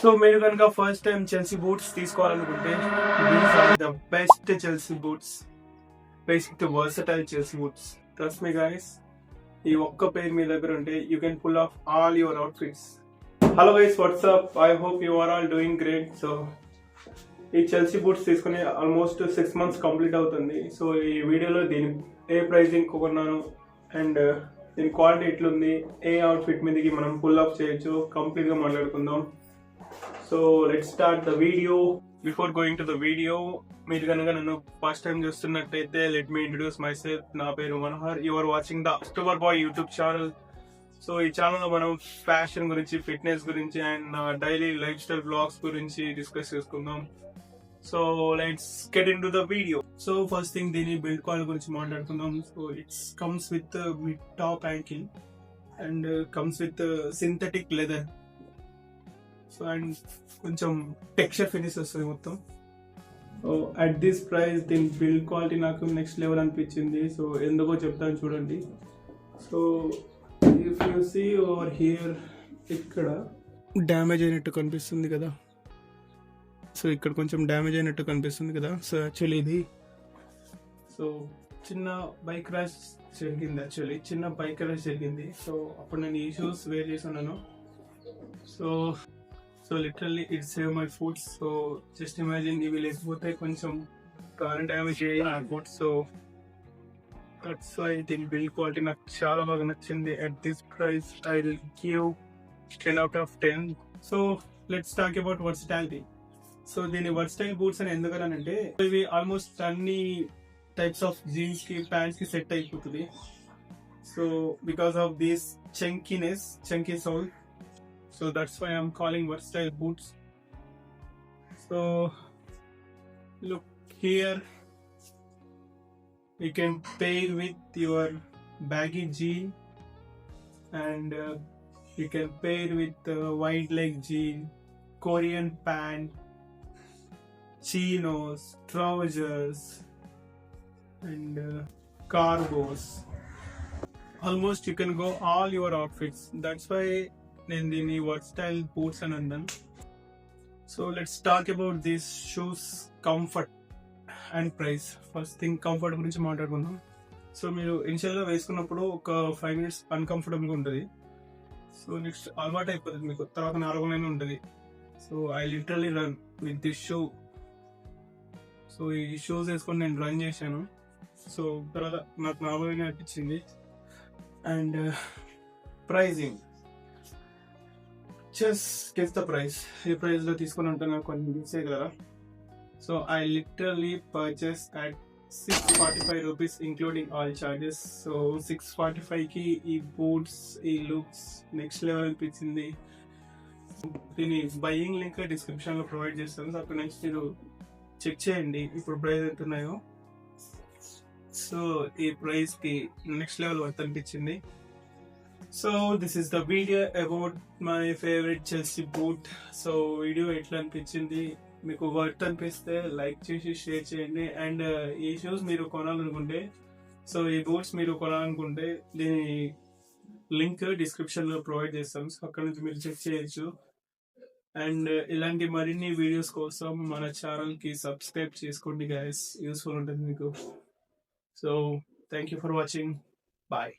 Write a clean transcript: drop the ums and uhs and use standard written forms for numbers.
So మీరు కనుక first time Chelsea boots తీసుకోవాలనుకుంటే these are the best Chelsea boots, basic versatile Chelsea boots. Trust me guys, ఈ ఒక్క పేరు మీ దగ్గర ఉంటే you can pull off all your outfits. Hello guys, what's up, I hope you are all doing great. So ఈ Chelsea boots తీసుకుని almost 6 months complete అవుతుంది. So ఈ వీడియోలో దీని ఏ ప్రైజింగ్ కొన్నాను అండ్ దీని క్వాలిటీ ఎట్లుంది, ఏ అవుట్ఫిట్ మీదకి మనం పుల్ ఆఫ్ చేయొచ్చు, కంప్లీట్గా మాట్లాడుకుందాం. So let's start the video. Before going to the video, మీరు కనుక నన్ను ఫస్ట్ టైం చూస్తున్నట్టయితే let me introduce myself. నా పేరు Manohar. You are watching the October boy YouTube channel. So ఈ ఛానల్లో మనం ఫ్యాషన్ గురించి, ఫిట్నెస్ గురించి and daily lifestyle blogs గురించి డిస్కస్ చేసుకుందాం. So let's get into the video. So first thing, దీని బిల్డ్ క్వాలిటీ గురించి మాట్లాడుకుందాం. So it's comes with mid top ankle and comes with synthetic leather. So and కొంచెం texture finish వస్తుంది మొత్తం. So at this price దీని build quality నాకు next level అనిపించింది. So ఎందుకో చెప్తాను చూడండి. So if you see over here, ఇక్కడ డ్యామేజ్ అయినట్టు కనిపిస్తుంది కదా. సో ఇక్కడ కొంచెం డ్యామేజ్ అయినట్టు కనిపిస్తుంది కదా. సో యాక్చువల్లీ ఇది చిన్న బైక్ ర్యాష్ జరిగింది. చిన్న బైక్ ర్యాష్ జరిగింది. సో అప్పుడు నేను ఈ షూస్ వేర్ చేస్తున్నాను. So literally it save my food. So just imagine, ఇవి లేకపోతే కొంచెం కార్ డ్యామేజ్ అయ్యి నా ఫుడ్. సో దట్స్ వై దీని బిల్డ్ క్వాలిటీ నాకు చాలా బాగా నచ్చింది. At this price I will give 10 out of 10. So let's talk about versatility. So దీని వర్సటైల్ బూట్స్ అని ఎందుకనంటే ఇవి ఆల్మోస్ట్ అన్ని టైప్స్ ఆఫ్ జీన్స్ కి, ప్యాంట్స్ కి సెట్ అయిపోతుంది. So because of this chunky sole. So that's why I'm calling versatile boots. So look here, you can pair with your baggy jean and you can pair with wide leg jean, Korean pant, chinos, trousers and cargos. Almost you can go all your outfits. That's why నేను దీన్ని versatile boots అని అన్నాను. So let's talk about these shoes comfort and price. First thing, comfort గురించి మాట్లాడుకుందాం. So మీరు ఇనిషియల్గా వేసుకున్నప్పుడు ఒక 5 minutes అన్కంఫర్టబుల్గా ఉంటుంది. సో నెక్స్ట్ అలవాటు అయిపోతుంది మీకు, తర్వాత నార్మల్గానే ఉంటుంది. So I literally run with this shoe. So ఈ షూస్ వేసుకొని నేను రన్ చేశాను. సో తర్వాత నాకు నార్మల్గానే అనిపించింది. And pricing, just guess the price. ఈ ప్రైస్ లో తీసుకుని ఉంటే నాకు కొన్ని మిస్ కదా. So I literally purchase at 645 rupees including all charges. So 645 కి ఈ బూట్స్, ఈ లుక్స్ నెక్స్ట్ లెవెల్ అనిపించింది. దీని బయింగ్ లింక్ డిస్క్రిప్షన్ లో ప్రొవైడ్ చేస్తాను. సో అక్కడ నుంచి మీరు చెక్ చేయండి ఇప్పుడు ప్రైస్ ఎంత ఉన్నాయో. సో ఈ ప్రైస్ కి నెక్స్ట్ లెవెల్ వర్త్ అనిపించింది. So this is the video about my favourite Chelsea boot. So video ఎట్లా అనిపించింది, మీకు వర్త్ అనిపిస్తే లైక్ చేసి షేర్ చేయండి. అండ్ ఈ షూస్ మీరు కొనాలనుకుంటే, సో ఈ బూట్స్ మీరు కొనాలనుకుంటే దీని లింక్ డిస్క్రిప్షన్లో ప్రొవైడ్ చేస్తాం. సో అక్కడ నుంచి మీరు చెక్ చేయొచ్చు. అండ్ ఇలాంటి మరిన్ని వీడియోస్ కోసం మన ఛానల్కి సబ్స్క్రైబ్ చేసుకోండి గైస్, యూస్ఫుల్ ఉంటుంది మీకు. So thank you for watching. Bye.